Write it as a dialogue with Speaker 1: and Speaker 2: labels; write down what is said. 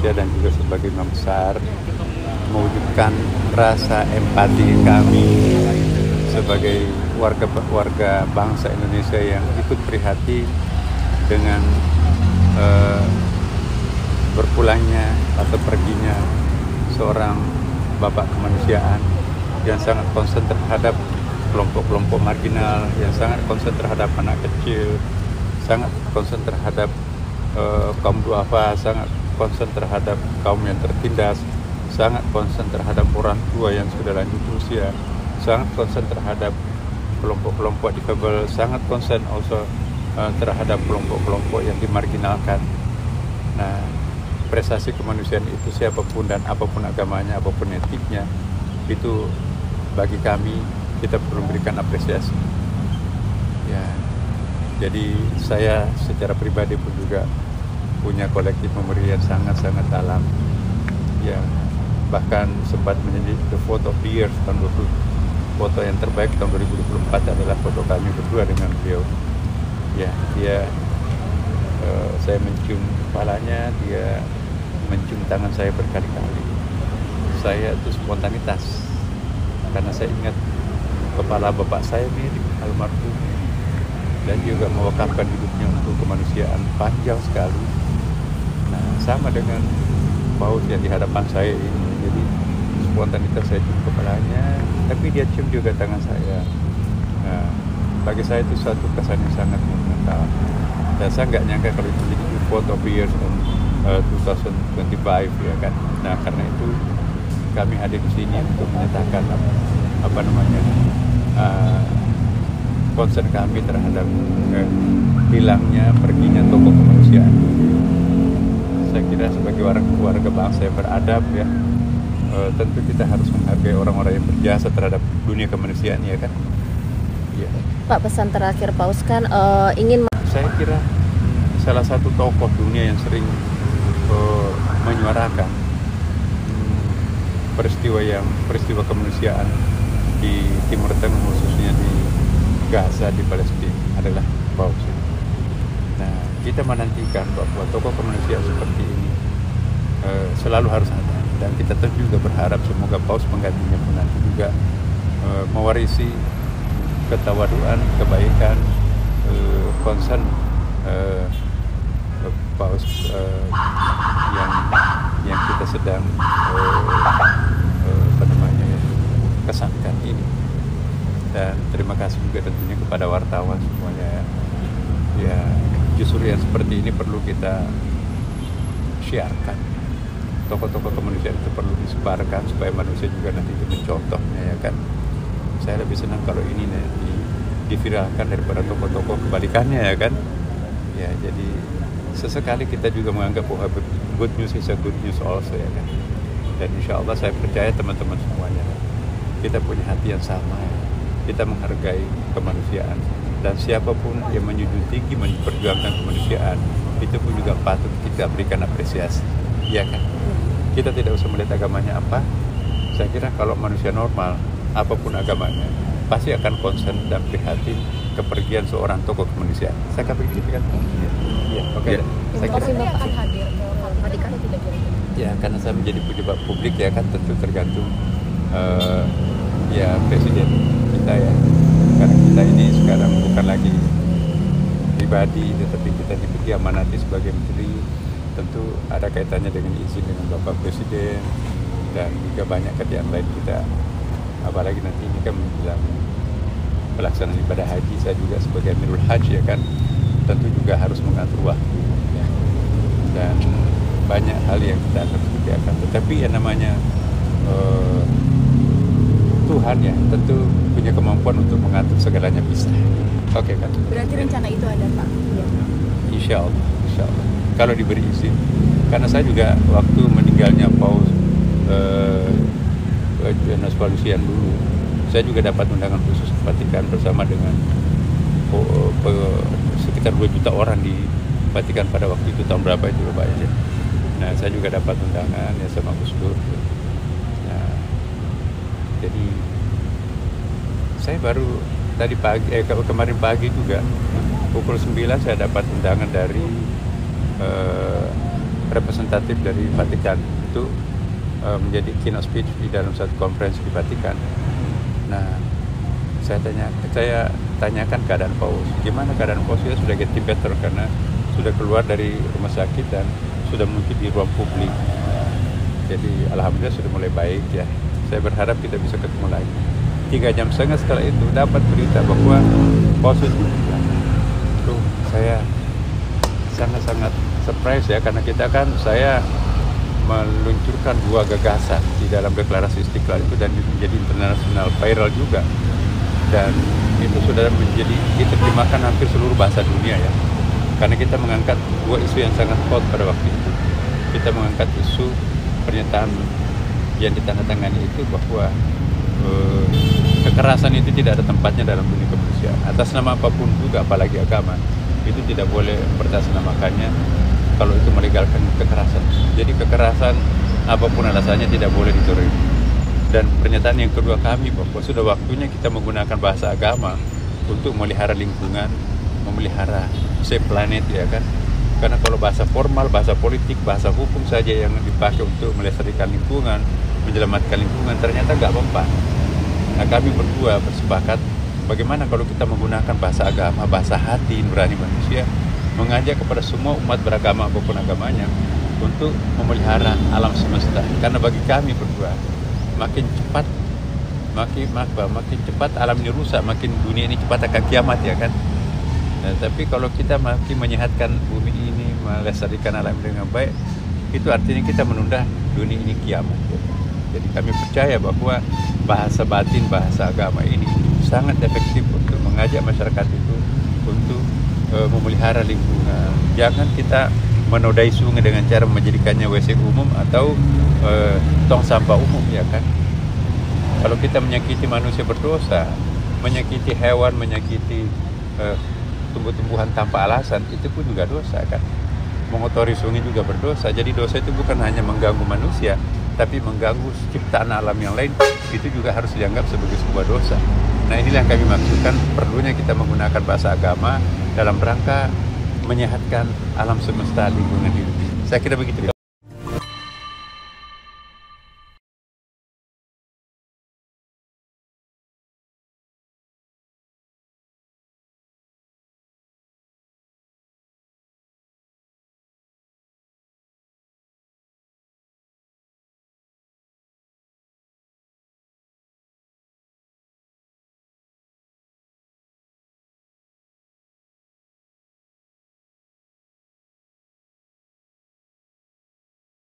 Speaker 1: Indonesia dan juga sebagai imam besar mewujudkan rasa empati kami sebagai warga bangsa Indonesia yang ikut prihatin dengan berpulangnya atau perginya seorang bapak kemanusiaan yang sangat konsen terhadap kelompok-kelompok marginal, yang sangat konsen terhadap anak kecil, sangat konsen terhadap kaum duafa, sangat konsen terhadap kaum yang tertindas, sangat konsen terhadap orang tua yang sudah lanjut usia, sangat konsen terhadap kelompok-kelompok difabel, sangat konsen also terhadap kelompok-kelompok yang dimarginalkan. Nah, prestasi kemanusiaan itu siapapun dan apapun agamanya, apapun etiknya, itu bagi kami kita perlu memberikan apresiasi. Ya, jadi saya secara pribadi pun juga punya kolektif memori yang sangat-sangat dalam. Ya, bahkan sempat menjadi the photo of the year tahun 2020. Foto yang terbaik tahun 2024 adalah foto kami berdua dengan beliau. Ya, saya mencium kepalanya, dia mencium tangan saya berkali-kali. Saya itu spontanitas karena saya ingat kepala bapak saya mirip almarhum dan juga mewakafkan hidupnya untuk kemanusiaan panjang sekali. Nah, sama dengan paus yang di hadapan saya ini, jadi spontanitas saya cium kepalanya, tapi dia cium juga tangan saya. Nah, bagi saya itu suatu kesan yang sangat monumental. Dan saya nggak nyangka kalau itu jadi photo of the year 2025 ya kan. Nah, karena itu kami hadir di sini untuk menyatakan konsen kami terhadap hilangnya, perginya tokoh kemanusiaan. Saya kira sebagai warga bangsa yang beradab ya, tentu kita harus menghargai orang-orang yang berjasa terhadap dunia kemanusiaan ya kan. Ya.
Speaker 2: Pak, pesan terakhir Pak Uskan ingin.
Speaker 1: Saya kira salah satu tokoh dunia yang sering menyuarakan peristiwa kemanusiaan di Timur Tengah, khususnya di Gaza, di Palestina adalah Paus. Nah, kita menantikan bahwa tokoh kemanusiaan seperti ini selalu harus ada, dan kita tentu juga berharap semoga Paus penggantinya pun nanti juga mewarisi ketawaduan, kebaikan, konsen Paus yang kita sedang kesankan ini. Dan terima kasih juga tentunya kepada wartawan semuanya ya. Justru yang seperti ini perlu kita syiarkan, tokoh-tokoh kemanusiaan itu perlu disebarkan supaya manusia juga nanti itu mencontohnya ya kan. Saya lebih senang kalau ini diviralkan daripada tokoh-tokoh kebalikannya ya kan. Ya, jadi sesekali kita juga menganggap bahwa good news is a good news also ya kan. Dan insya Allah saya percaya teman-teman semuanya kita punya hati yang sama ya. Kita menghargai kemanusiaan, dan siapapun yang menjunjung tinggi memperjuangkan kemanusiaan itu pun juga patut kita berikan apresiasi ya kan. Kita tidak usah melihat agamanya apa. Saya kira kalau manusia normal apapun agamanya pasti akan konsen dan prihatin kepergian seorang tokoh kemanusiaan. Saya kira begitu kan. Ya, oke.
Speaker 2: Ya.
Speaker 1: Saya kira
Speaker 2: akan hadir ke tidak
Speaker 1: ya, karena saya menjadi pejabat publik ya kan, tentu tergantung ya presiden kita ya. Karena kita ini sekarang bukan lagi pribadi, tetapi kita diamanati sebagai menteri, tentu ada kaitannya dengan izin dengan Bapak Presiden dan juga banyak kerjaan lain kita. Apalagi nanti ini kan menjelang pelaksanaan ibadah haji, saya juga sebagai Amirul Haji ya kan, tentu juga harus mengatur waktu ya. Dan banyak hal yang kita akan kerjakan, tetapi yang namanya Tuhan ya tentu punya kemampuan untuk mengatur segalanya bisa. Oke kan?
Speaker 2: Berarti rencana itu ada Pak? Ya.
Speaker 1: Insya Allah. Kalau diberi izin, karena saya juga waktu meninggalnya Paus Johannes Paulusian dulu, saya juga dapat undangan khusus ke Vatikan bersama dengan sekitar 2 juta orang di Vatikan pada waktu itu, tahun berapa itu Pak ya. Nah, saya juga dapat undangan ya sama Gus Dur. Nah, jadi saya baru tadi pagi, kemarin pagi juga pukul 9 saya dapat undangan dari representatif dari Vatikan itu menjadi keynote speech di dalam satu konferensi di Vatikan. Nah, saya tanyakan keadaan Paus. Gimana keadaan Paus? Dia sudah getting better karena sudah keluar dari rumah sakit dan sudah muncul di ruang publik. Jadi alhamdulillah sudah mulai baik ya. Saya berharap kita bisa ketemu lagi. 3 jam setengah setelah itu dapat berita bahwa Paus itu meninggal. Tuh, saya sangat-sangat surprise ya, karena saya meluncurkan 2 gagasan di dalam deklarasi Istiqlal itu dan menjadi internasional viral juga, dan itu sudah menjadi diterjemahkan hampir seluruh bahasa dunia ya, karena kita mengangkat 2 isu yang sangat hot pada waktu itu. Kita mengangkat isu pernyataan yang ditandatangani itu bahwa kekerasan itu tidak ada tempatnya dalam dunia kemanusiaan atas nama apapun juga, apalagi agama. Itu tidak boleh beratasnamakannya kalau itu melegalkan kekerasan. Jadi kekerasan apapun alasannya tidak boleh ditolerir. Dan pernyataan yang kedua kami bahwa sudah waktunya kita menggunakan bahasa agama untuk memelihara lingkungan, memelihara save planet ya kan. Karena kalau bahasa formal, bahasa politik, bahasa hukum saja yang dipakai untuk melestarikan lingkungan, menyelamatkan lingkungan, ternyata nggak mempan. Nah, kami berdua bersepakat bagaimana kalau kita menggunakan bahasa agama, bahasa hati nurani manusia, mengajak kepada semua umat beragama apapun agamanya untuk memelihara alam semesta. Karena bagi kami berdua, makin cepat alam ini rusak, makin dunia ini cepat akan kiamat ya kan. Nah, tapi kalau kita makin menyehatkan bumi ini, melestarikan alam dengan baik, itu artinya kita menunda dunia ini kiamat. Jadi kami percaya bahwa bahasa batin, bahasa agama ini sangat efektif untuk mengajak masyarakat itu untuk memelihara lingkungan. Jangan kita menodai sungai dengan cara menjadikannya WC umum atau tong sampah umum ya kan. Kalau kita menyakiti manusia berdosa, menyakiti hewan, menyakiti tumbuh-tumbuhan tanpa alasan, itu pun juga dosa kan. Mengotori sungai juga berdosa. Jadi dosa itu bukan hanya mengganggu manusia, tapi mengganggu ciptaan alam yang lain, itu juga harus dianggap sebagai sebuah dosa. Nah, inilah yang kami maksudkan, perlunya kita menggunakan bahasa agama dalam rangka menyehatkan alam semesta lingkungan hidup. Saya kira begitu.